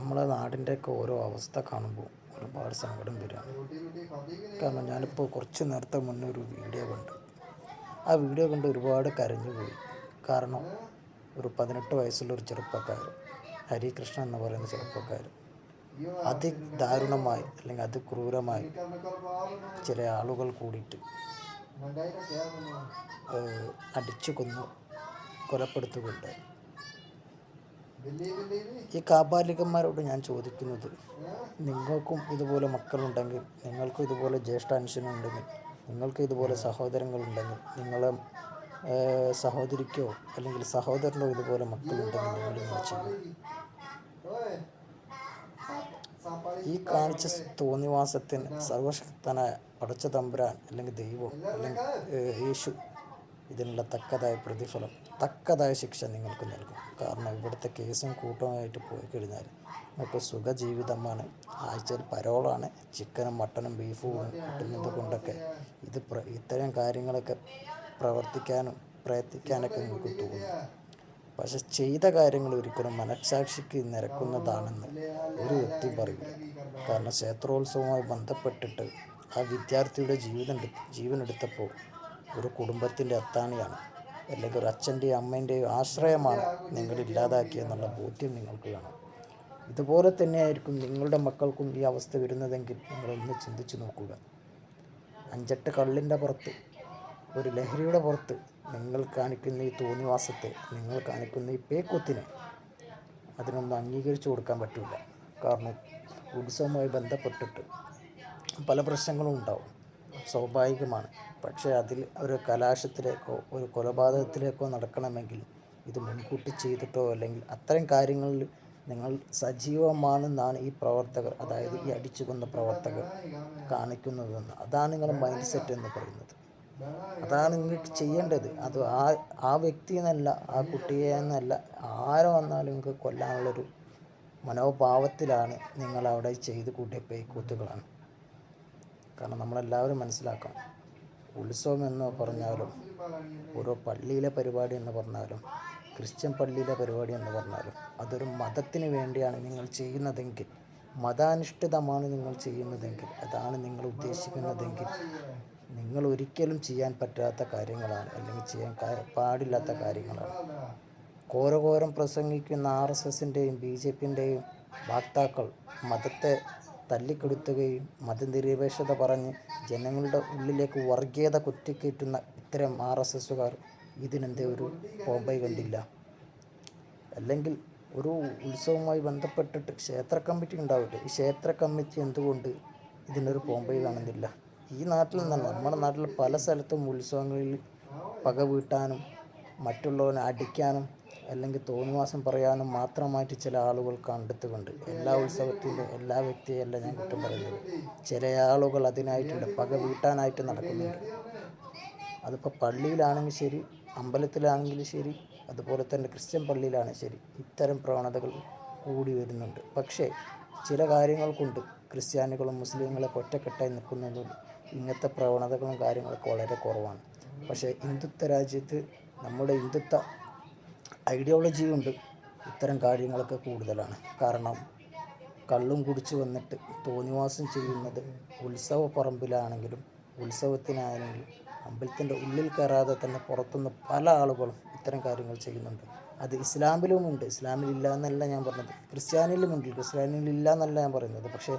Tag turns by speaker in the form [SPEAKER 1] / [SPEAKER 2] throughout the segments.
[SPEAKER 1] നമ്മളെ നാടിൻ്റെയൊക്കെ ഓരോ അവസ്ഥ കാണുമ്പോൾ ഒരുപാട് സങ്കടം വരികയാണ്. കാരണം ഞാനിപ്പോൾ കുറച്ച് നേരത്തെ മുന്നേ ഒരു വീഡിയോ കണ്ടു. ആ വീഡിയോ കണ്ട് ഒരുപാട് കരഞ്ഞുപോയി. കാരണം ഒരു 18 വയസ്സുള്ളൊരു ചെറുപ്പക്കാരൻ, ഹരികൃഷ്ണൻ എന്ന് പറയുന്ന ചെറുപ്പക്കാരൻ, അതിദാരുണമായി അല്ലെങ്കിൽ അതിക്രൂരമായി ചില ആളുകൾ കൂടിയിട്ട് അടിച്ചു കൊന്നു കൊലപ്പെടുത്തുകയുണ്ടായി. ഈ കാപാലികന്മാരോട് ഞാൻ ചോദിക്കുന്നത്, നിങ്ങൾക്കും ഇതുപോലെ മക്കളുണ്ടെങ്കിൽ, നിങ്ങൾക്കും ഇതുപോലെ ജ്യേഷ്ഠാനുജനുണ്ടെങ്കിൽ, നിങ്ങൾക്ക് ഇതുപോലെ സഹോദരങ്ങളുണ്ടെങ്കിൽ, നിങ്ങളെ സഹോദരിക്കോ അല്ലെങ്കിൽ സഹോദരനോ ഇതുപോലെ മക്കളുണ്ടെങ്കിൽ നിങ്ങളിങ്ങനെ ചെയ്യും. ഈ കാണിച്ച തോന്നിവാസത്തിന് സർവശക്തനായ പടച്ച തമ്പുരാൻ അല്ലെങ്കിൽ ദൈവം അല്ലെങ്കിൽ യേശു ഇതിനുള്ള തക്കതായ പ്രതിഫലം, തക്കതായ ശിക്ഷ നിങ്ങൾക്ക് നൽകും. കാരണം ഇവിടുത്തെ കേസും കൂട്ടമായിട്ട് പോയി കഴിഞ്ഞാൽ നിങ്ങൾക്ക് സുഖജീവിതമാണ്. ആഴ്ചയിൽ പരോളാണ്. ചിക്കനും മട്ടനും ബീഫും കിട്ടുന്നത് കൊണ്ടൊക്കെ ഇത്തരം കാര്യങ്ങളൊക്കെ പ്രവർത്തിക്കാനൊക്കെ നിങ്ങൾക്ക് തോന്നും. പക്ഷെ ചെയ്ത കാര്യങ്ങൾ ഒരിക്കലും മനഃസാക്ഷിക്ക് നിരക്കുന്നതാണെന്ന് ഒരു വ്യക്തിയും പറയില്ല. കാരണം ക്ഷേത്രോത്സവവുമായി ബന്ധപ്പെട്ടിട്ട് ആ വിദ്യാർത്ഥിയുടെ ജീവനെടുത്തപ്പോൾ ഒരു കുടുംബത്തിൻ്റെ അത്താണിയാണ്, അല്ലെങ്കിൽ ഒരു അച്ഛൻ്റെയും അമ്മേൻ്റെയും ആശ്രയമാണ് നിങ്ങൾ ഇല്ലാതാക്കിയെന്നുള്ള ബോധ്യം നിങ്ങൾക്ക് വേണം. ഇതുപോലെ തന്നെയായിരിക്കും നിങ്ങളുടെ മക്കൾക്കും ഈ അവസ്ഥ വരുന്നതെങ്കിൽ നിങ്ങളൊന്ന് ചിന്തിച്ചു നോക്കുക. 5-8 കള്ളിൻ്റെ പുറത്ത്, ഒരു ലഹരിയുടെ പുറത്ത് നിങ്ങൾ കാണിക്കുന്ന ഈ തോന്നിവാസത്തെ, നിങ്ങൾ കാണിക്കുന്ന ഈ പേക്കൂത്തിനെ അതിനൊന്നും അംഗീകരിച്ചു കൊടുക്കാൻ പറ്റില്ല. കാരണം ഉത്സവവുമായി ബന്ധപ്പെട്ടിട്ട് പല പ്രശ്നങ്ങളും ഉണ്ടാവും, സ്വാഭാവികമാണ്. പക്ഷേ അതിൽ ഒരു കലാശത്തിലേക്കോ ഒരു കൊലപാതകത്തിലേക്കോ നടക്കണമെങ്കിൽ ഇത് മുൻകൂട്ടി ചെയ്തിട്ടോ അല്ലെങ്കിൽ അത്തരം കാര്യങ്ങളിൽ നിങ്ങൾ സജീവമാണെന്നാണ് ഈ പ്രവർത്തകർ, അതായത് ഈ അടിച്ചു കൊന്ന പ്രവർത്തകർ കാണിക്കുന്നതെന്ന്. അതാണ് നിങ്ങളുടെ മൈൻഡ് സെറ്റ് എന്ന് പറയുന്നത്. അതാണ് നിങ്ങൾക്ക് ചെയ്യേണ്ടത്. അത് ആ വ്യക്തിയെന്നല്ല, ആ കുട്ടിയെ എന്നല്ല, ആരെ വന്നാലും നിങ്ങൾക്ക് കൊല്ലാനുള്ളൊരു മനോഭാവത്തിലാണ് നിങ്ങളവിടെ ചെയ്ത് കൂട്ടിയ പേക്കൂത്തുകളാണ്. കാരണം നമ്മളെല്ലാവരും മനസ്സിലാക്കണം, ഉത്സവം എന്ന് പറഞ്ഞാലും, ഓരോ പള്ളിയിലെ പരിപാടി എന്ന് പറഞ്ഞാലും, ക്രിസ്ത്യൻ പള്ളിയിലെ പരിപാടി എന്ന് പറഞ്ഞാലും, അതൊരു മതത്തിന് വേണ്ടിയാണ് നിങ്ങൾ ചെയ്യുന്നതെങ്കിൽ, മതാനുഷ്ഠിതമാണ് നിങ്ങൾ ചെയ്യുന്നതെങ്കിൽ, അതാണ് നിങ്ങൾ ഉദ്ദേശിക്കുന്നതെങ്കിൽ, നിങ്ങൾ ഒരിക്കലും ചെയ്യാൻ പറ്റാത്ത കാര്യങ്ങളാണ്, അല്ലെങ്കിൽ ചെയ്യാൻ പാടില്ലാത്ത കാര്യങ്ങളാണ്. ഘോരഘോരം പ്രസംഗിക്കുന്ന RSSൻ്റെയും BJPൻ്റെയും വക്താക്കൾ മതത്തെ തല്ലിക്കെടുത്തുകയും മതനിരപേക്ഷത പറഞ്ഞ് ജനങ്ങളുടെ ഉള്ളിലേക്ക് വർഗീയത കുത്തിക്കയറ്റുന്ന ഇത്തരം RSSകാർ ഇതിനെന്തേ ഒരു പോംവഴി കണ്ടില്ല? അല്ലെങ്കിൽ ഒരു ഉത്സവവുമായി ബന്ധപ്പെട്ടിട്ട് ക്ഷേത്ര കമ്മിറ്റി ഉണ്ടാവില്ല, ഈ ക്ഷേത്ര കമ്മിറ്റി എന്തുകൊണ്ട് ഇതിനൊരു പോംവഴി കാണുന്നില്ല? ഈ നാട്ടിൽ നിന്നല്ല, നമ്മുടെ നാട്ടിൽ പല സ്ഥലത്തും ഉത്സവങ്ങളിൽ പക വീട്ടാനും മറ്റുള്ളവനെ അടിക്കാനും അല്ലെങ്കിൽ തോന്നിവാസം പറയാനും മാത്രമായിട്ട് ചില ആളുകൾ കണ്ടെത്തുന്നുണ്ട്. എല്ലാ ഉത്സവത്തിൻ്റെ എല്ലാ വ്യക്തിയല്ല ഞാൻ കുറ്റം പറയുന്നത്. ചില ആളുകൾ അതിനായിട്ടുണ്ട്, പക വീട്ടാനായിട്ട് നടക്കുന്നുണ്ട്. അതിപ്പോൾ പള്ളിയിലാണെങ്കിൽ ശരി, അമ്പലത്തിലാണെങ്കിലും ശരി, അതുപോലെ തന്നെ ക്രിസ്ത്യൻ പള്ളിയിലാണെങ്കിൽ ശരി, ഇത്തരം പ്രവണതകൾ കൂടി വരുന്നുണ്ട്. പക്ഷേ ചില കാര്യങ്ങൾ കൊണ്ട് ക്രിസ്ത്യാനികളും മുസ്ലിങ്ങളൊക്കെ ഒറ്റക്കെട്ടായി നിൽക്കുന്നതുകൊണ്ട് ഇങ്ങനത്തെ പ്രവണതകളും കാര്യങ്ങളൊക്കെ വളരെ കുറവാണ്. പക്ഷേ ഹിന്ദുത്വ രാജ്യത്ത്, നമ്മുടെ ഹിന്ദുത്വ ഐഡിയോളജി കൊണ്ട് ഇത്തരം കാര്യങ്ങളൊക്കെ കൂടുതലാണ്. കാരണം കള്ളും കുടിച്ച് വന്നിട്ട് തോന്നിവാസം ചെയ്യുന്നത് ഉത്സവ പറമ്പിലാണെങ്കിലും ഉത്സവത്തിനാണെങ്കിലും അമ്പലത്തിൻ്റെ ഉള്ളിൽ കയറാതെ തന്നെ പുറത്തുനിന്ന് പല ആളുകളും ഇത്തരം കാര്യങ്ങൾ ചെയ്യുന്നുണ്ട്. അത് ഇസ്ലാമിലുമുണ്ട്, ഇസ്ലാമിലില്ല എന്നല്ല ഞാൻ പറഞ്ഞത്. ക്രിസ്ത്യാനിയിലുമുണ്ട്, ക്രിസ്ത്യാനിയിലില്ല എന്നല്ല ഞാൻ പറയുന്നത്. പക്ഷേ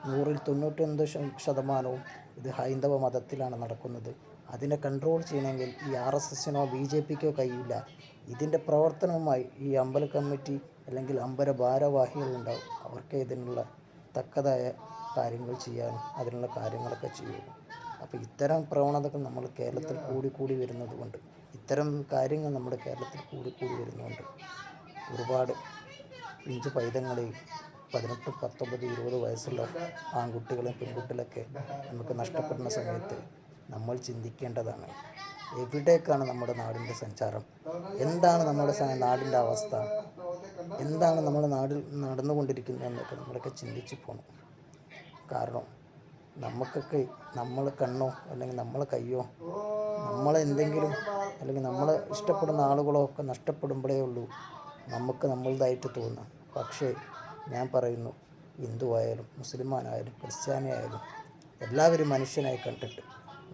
[SPEAKER 1] 100-ൽ 99% ഇത് ഹൈന്ദവ മതത്തിലാണ് നടക്കുന്നത്. അതിനെ കൺട്രോൾ ചെയ്യണമെങ്കിൽ ഈ RSSനോ BJPക്കോ കഴിയില്ല. ഇതിൻ്റെ പ്രവർത്തനവുമായി ഈ അമ്പല കമ്മിറ്റി അല്ലെങ്കിൽ അമ്പല ഭാരവാഹികളുണ്ടാവും, അവർക്ക് ഇതിനുള്ള തക്കതായ കാര്യങ്ങൾ ചെയ്യാനും അതിനുള്ള കാര്യങ്ങളൊക്കെ ചെയ്യുള്ളൂ. അപ്പോൾ ഇത്തരം പ്രവണതകൾ നമ്മൾ കേരളത്തിൽ കൂടി വരുന്നത് കൊണ്ട്, ഇത്തരം കാര്യങ്ങൾ നമ്മുടെ കേരളത്തിൽ കൂടി വരുന്നുണ്ട്. ഒരുപാട് പിഞ്ചു പൈതങ്ങളെയും 18, 19, 20 വയസ്സുള്ള ആൺകുട്ടികളെയും പെൺകുട്ടികളൊക്കെ നമുക്ക് നഷ്ടപ്പെടുന്ന സമയത്ത് നമ്മൾ ചിന്തിക്കേണ്ടതാണ്, എവിടേക്കാണ് നമ്മുടെ നാടിൻ്റെ സഞ്ചാരം, എന്താണ് നമ്മുടെ നാടിൻ്റെ അവസ്ഥ, എന്താണ് നമ്മുടെ നാട്ടിൽ നടന്നുകൊണ്ടിരിക്കുന്നതെന്നൊക്കെ നമ്മളൊക്കെ ചിന്തിച്ച് പോകണം. കാരണം നമുക്കൊക്കെ നമ്മളെ കണ്ണോ അല്ലെങ്കിൽ നമ്മളെ കയ്യോ നമ്മളെന്തെങ്കിലും അല്ലെങ്കിൽ നമ്മളെ ഇഷ്ടപ്പെടുന്ന ആളുകളോ ഒക്കെ നഷ്ടപ്പെടുമ്പോഴേ ഉള്ളൂ നമുക്ക് നമ്മളതായിട്ട് തോന്നുക. പക്ഷേ ഞാൻ പറയുന്നു, ഹിന്ദുവായാലും മുസ്ലിമാനായാലും ക്രിസ്ത്യാനിയായാലും എല്ലാവരും മനുഷ്യനായി കണ്ടിട്ട്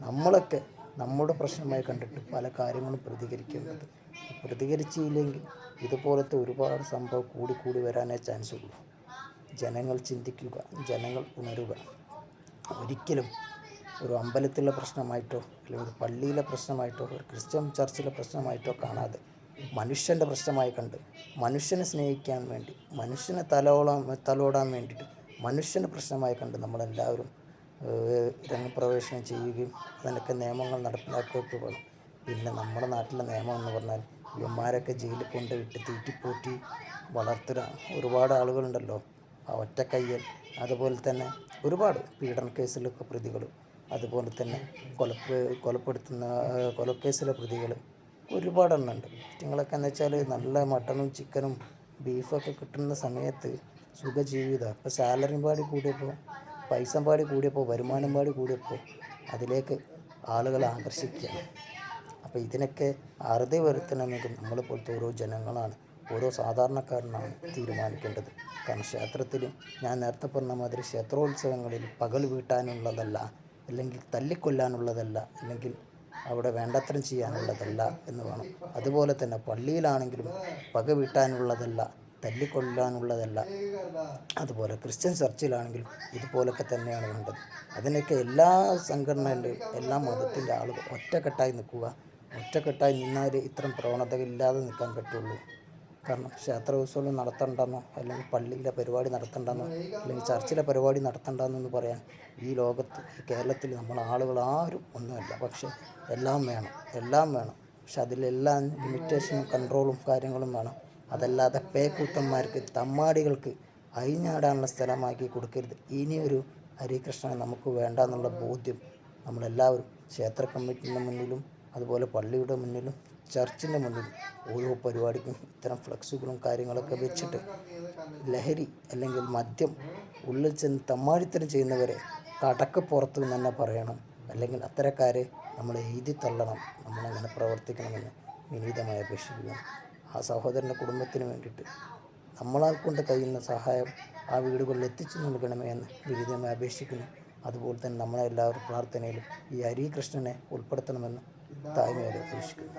[SPEAKER 1] നമ്മളൊക്കെ നമ്മുടെ പ്രശ്നമായി കണ്ടിട്ട് പല കാര്യങ്ങളും പ്രതികരിക്കേണ്ടത്. പ്രതികരിച്ചില്ലെങ്കിൽ ഇതുപോലത്തെ ഒരുപാട് സംഭവം കൂടി വരാനേ ചാൻസ് ഉള്ളൂ. ജനങ്ങൾ ചിന്തിക്കുക, ജനങ്ങൾ ഉണരുക. ഒരിക്കലും ഒരു അമ്പലത്തിലെ പ്രശ്നമായിട്ടോ അല്ലെങ്കിൽ ഒരു പള്ളിയിലെ പ്രശ്നമായിട്ടോ ഒരു ക്രിസ്ത്യൻ ചർച്ചിലെ പ്രശ്നമായിട്ടോ കാണാതെ മനുഷ്യൻ്റെ പ്രശ്നമായി കണ്ട് മനുഷ്യനെ സ്നേഹിക്കാൻ വേണ്ടി, മനുഷ്യനെ തലോടാൻ വേണ്ടിയിട്ട് മനുഷ്യൻ്റെ പ്രശ്നമായി കണ്ട് നമ്മളെല്ലാവരും രംഗപ്രവേശനം ചെയ്യുകയും അതിനൊക്കെ നിയമങ്ങൾ നടപ്പിലാക്കുകയൊക്കെ വേണം. പിന്നെ നമ്മുടെ നാട്ടിലെ നിയമം എന്ന് പറഞ്ഞാൽ ഇവന്മാരൊക്കെ ജയിലിൽ കൊണ്ടുപോയിട്ട് തീറ്റിപ്പോറ്റി വളർത്തുന്ന ഒരുപാട് ആളുകളുണ്ടല്ലോ. ആ ഒറ്റക്കയ്യൻ, അതുപോലെ തന്നെ ഒരുപാട് പീഡന കേസിലൊക്കെ പ്രതികൾ, അതുപോലെ തന്നെ കൊലക്കേസിലെ പ്രതികൾ ഒരുപാടെണ്ണമുണ്ട്. നിങ്ങളൊക്കെ എന്ന് വെച്ചാൽ നല്ല മട്ടണും ചിക്കനും ബീഫൊക്കെ കിട്ടുന്ന സമയത്ത് സുഖജീവിതം. ഇപ്പോൾ സാലറിയും പാടി കൂടിയപ്പോൾ, പൈസ പാടി കൂടിയപ്പോൾ, വരുമാനം പാടി കൂടിയപ്പോൾ അതിലേക്ക് ആളുകളെ ആകർഷിക്കുകയാണ്. അപ്പോൾ ഇതിനൊക്കെ അറുതി വരുത്തണമെങ്കിൽ നമ്മളെപ്പോലത്തെ ഓരോ ജനങ്ങളാണ്, ഓരോ സാധാരണക്കാരനാണ് തീരുമാനിക്കേണ്ടത്. കാരണം ക്ഷേത്രത്തിൽ ഞാൻ നേരത്തെ പറഞ്ഞ മാതിരി ക്ഷേത്രോത്സവങ്ങളിൽ പകൽ വീട്ടാനുള്ളതല്ല, അല്ലെങ്കിൽ തല്ലിക്കൊല്ലാനുള്ളതല്ല, അല്ലെങ്കിൽ അവിടെ വേണ്ടത്രയും ചെയ്യാനുള്ളതല്ല എന്ന് വേണം. അതുപോലെ തന്നെ പള്ളിയിലാണെങ്കിലും പക വീട്ടാനുള്ളതല്ല, തല്ലിക്കൊല്ലാനുള്ളതല്ല. അതുപോലെ ക്രിസ്ത്യൻ ചർച്ചിലാണെങ്കിലും ഇതുപോലൊക്കെ തന്നെയാണ് വേണ്ടത്. അതിനൊക്കെ എല്ലാ സംഘടനയുടെയും എല്ലാ മതത്തിൻ്റെ ആളുകൾ ഒറ്റക്കെട്ടായി നിൽക്കുക. ഒറ്റക്കെട്ടായി നിന്നാൽ ഇത്തരം പ്രവണതകളില്ലാതെ നിൽക്കാൻ പറ്റുള്ളൂ. കാരണം ക്ഷേത്രോത്സവം നടത്തണ്ടെന്നോ അല്ലെങ്കിൽ പള്ളിയിലെ പരിപാടി നടത്തണ്ടെന്നോ അല്ലെങ്കിൽ ചർച്ചിലെ പരിപാടി നടത്തണ്ടെന്നൊന്ന് പറയാൻ ഈ ലോകത്ത്, ഈ കേരളത്തിൽ നമ്മൾ ആളുകൾ ആരും ഒന്നുമല്ല. പക്ഷേ എല്ലാം വേണം. പക്ഷെ അതിലെല്ലാം ലിമിറ്റേഷനും കൺട്രോളും കാര്യങ്ങളും വേണം. അതല്ലാതെ പേക്കൂത്തന്മാർക്ക്, തമ്മാടികൾക്ക് അഴിഞ്ഞാടാനുള്ള സ്ഥലമാക്കി കൊടുക്കരുത്. ഇനിയൊരു ഹരികൃഷ്ണനെ നമുക്ക് വേണ്ട എന്നുള്ള ബോധ്യം നമ്മളെല്ലാവരും ക്ഷേത്ര കമ്മിറ്റിൻ്റെ മുന്നിലും അതുപോലെ പള്ളിയുടെ മുന്നിലും ചർച്ചിൻ്റെ മുന്നിലും ഓരോ പരിപാടിക്കും ഇത്തരം ഫ്ലക്സുകളും കാര്യങ്ങളൊക്കെ വെച്ചിട്ട് ലഹരി അല്ലെങ്കിൽ മദ്യം ഉള്ളിൽ ചെന്ന് തമ്മാടിത്തരം ചെയ്യുന്നവരെ കടക്കപ്പുറത്ത് തന്നെ പറയണം. അല്ലെങ്കിൽ അത്തരക്കാരെ നമ്മൾ എഴുതി തള്ളണം. നമ്മളങ്ങനെ പ്രവർത്തിക്കണമെന്ന് വിനീതമായി അപേക്ഷിക്കുകയാണ്. ആ സഹോദരൻ്റെ കുടുംബത്തിന് വേണ്ടിയിട്ട് നമ്മളാൽ കൊണ്ട് കഴിയുന്ന സഹായം ആ വീടുകളിൽ എത്തിച്ചു നൽകണമേ എന്ന് വിനീതമായി അപേക്ഷിക്കുന്നു. അതുപോലെ തന്നെ നമ്മളെല്ലാവരും പ്രാർത്ഥനയിലും ഈ ഹരികൃഷ്ണനെ ഉൾപ്പെടുത്തണമെന്ന് താഴ്മയോടെ അപേക്ഷിക്കുന്നു.